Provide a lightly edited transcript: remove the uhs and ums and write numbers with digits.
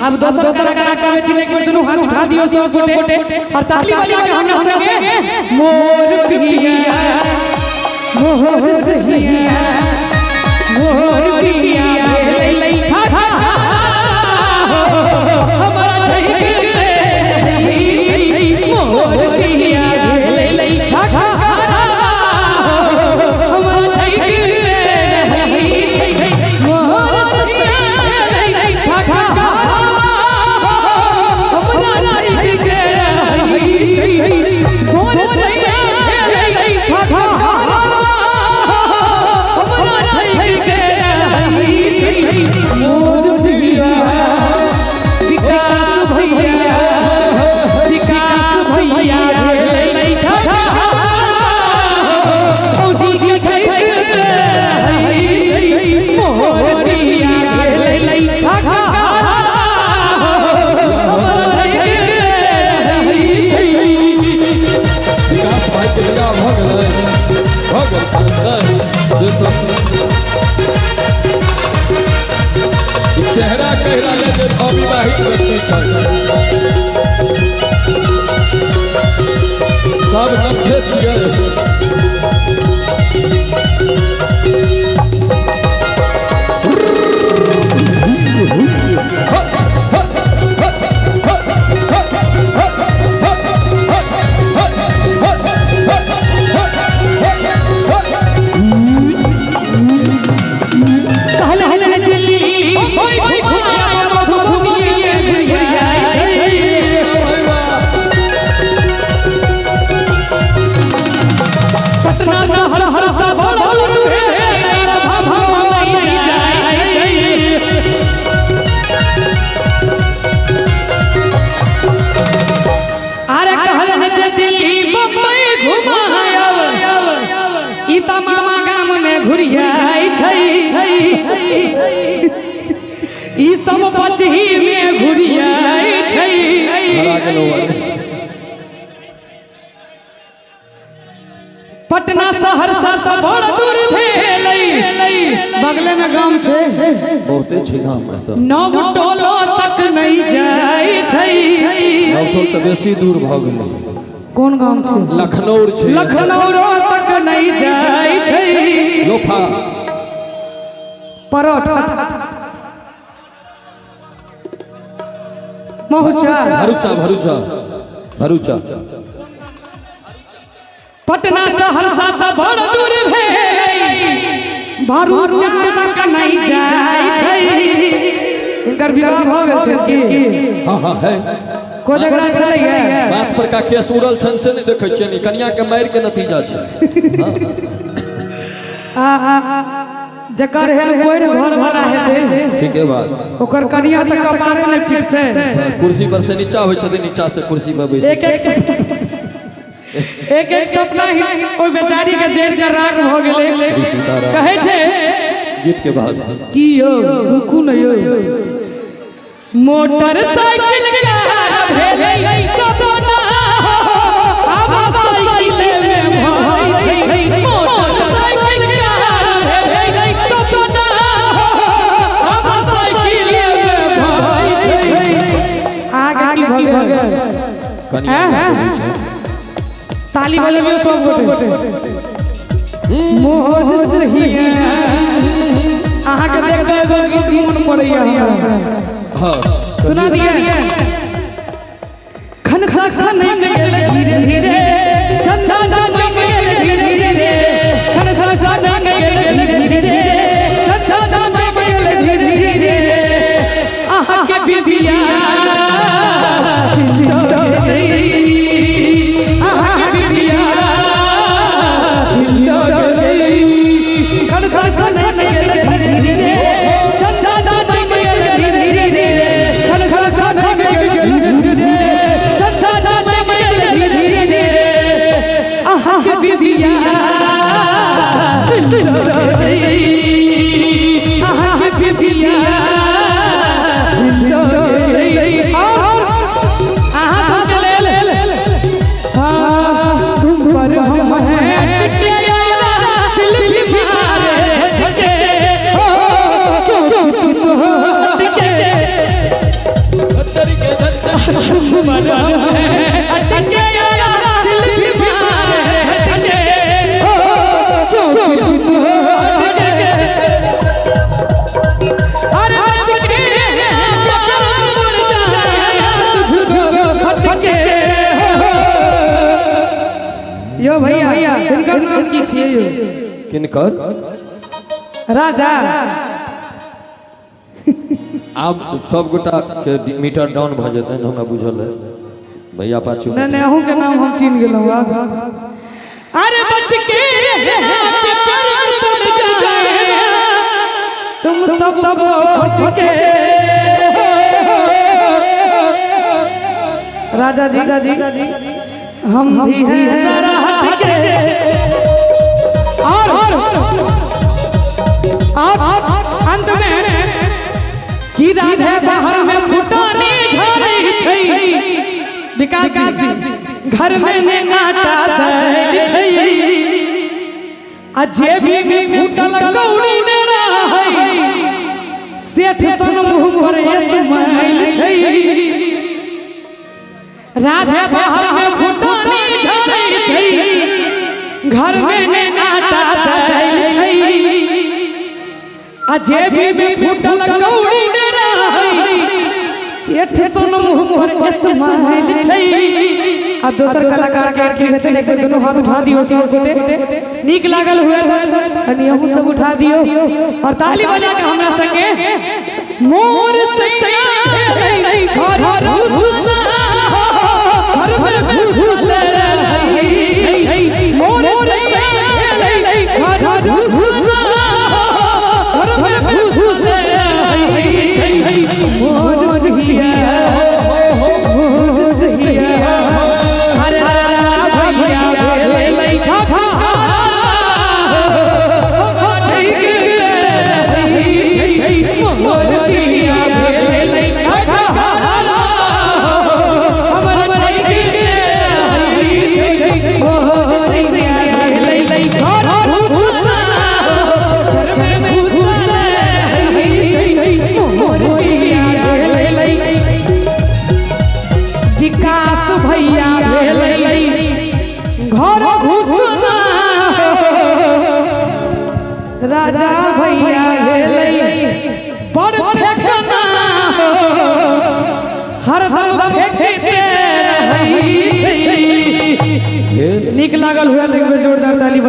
अब दोस्तों का काम है तीन एक दोनों हाथ उठा दियो सब कोटे और ताली वाली का हम संगे मोर पिया मोर सहिया मोर पिया ले था हमारा मोर पिया ले था चेहरा कहरा ले अविवाहित व्यक्ति सब नब्बे सब पचही में घुरियाई पटना शहर से बड़ दूर भेलै बगले में गांव छे बहुते छै गांव में त नव टोलो तक नहीं जाई छै नव टोल त बेसी दूर भ गेलै कोन गांव छे लखनऊ छे लखनऊ तक नहीं जाई छै लोफा परोठ महुचा भरूचा पटना शहर से बड़ दूर भेलै भरूचा तक नहीं जाई छै इनकर विवाह भ गेल छै जी हां है को झगड़ा छलै बात पर का केस उड़ल छन से नहीं देखै छियै कन्या के मार के नतीजा छै जकर हेन कोई घर भरा हेते ठीक है बात ओकर कनिया तक कपारे न टिकते कुर्सी पर से नीचा होय छै नीचा से कुर्सी पर बैस एक सपना ही ओइ बेचारी के जेर के राख भ गेलै कहै छै गीत के बाद की यो रुकू न यो मोटरसाइकिल का भेलै सपना आब साइकिल में भाई छै मोटरसाइकिल का भेलै सपना आब साइकिल में भाई छै आगे की भगल कनिया ताली वाले में सब गोटे मोहन सहिया आहा के देख देख गीत मन पड़ैया हां सुना दिया खन खन गेल धीरे धीरे चंदा चमक गेल धीरे धीरे खन खन गेल धीरे धीरे चंदा चमक गेल धीरे धीरे आहा के बिबिया तुम पर हम हैं यो भैया किनकर नाम की छियै यो? किनकर? राजा। आब सब गोटा के मीटर डाउन भ जेतै हमरा बुझल है भैया पाछू नहीं अहूँ के नाम हम चिन्ह गेलहुँ। अरे बच के तुम सब उठ के राजा जी हम भी हैं जरा हट के और अंत में की राधे बाहर में फुटाने झरै छै विकास जी घर में नाटा दै छै आ जे भी फूटल कौड़ी ने रहै सेठ सन मुंह पर स्माइल छै राधे बाहर में फुटाने झरै छै घर में नाटा दै छै आ जे भी फूटल कौड़ी ने रहै सेठ सन मुंह पर स्माइल छै। आ दोसर कलाकार के हेतै लेकिन दोनों हाथ उठा दियो सब गोटे नीक लागल हुए कनी हमहु सब उठा दियो और ताली बजा के हमरा संगे मोर सैया घर घुसा घर में घुसल रही मोर सैया घर घुसा घर में घुसल रही मोर भैया विकास भैया घर घुसना राजा भैया बड़ ठेकाना हर फेंकते रही। नीक लागल हुए जोरदार ताली।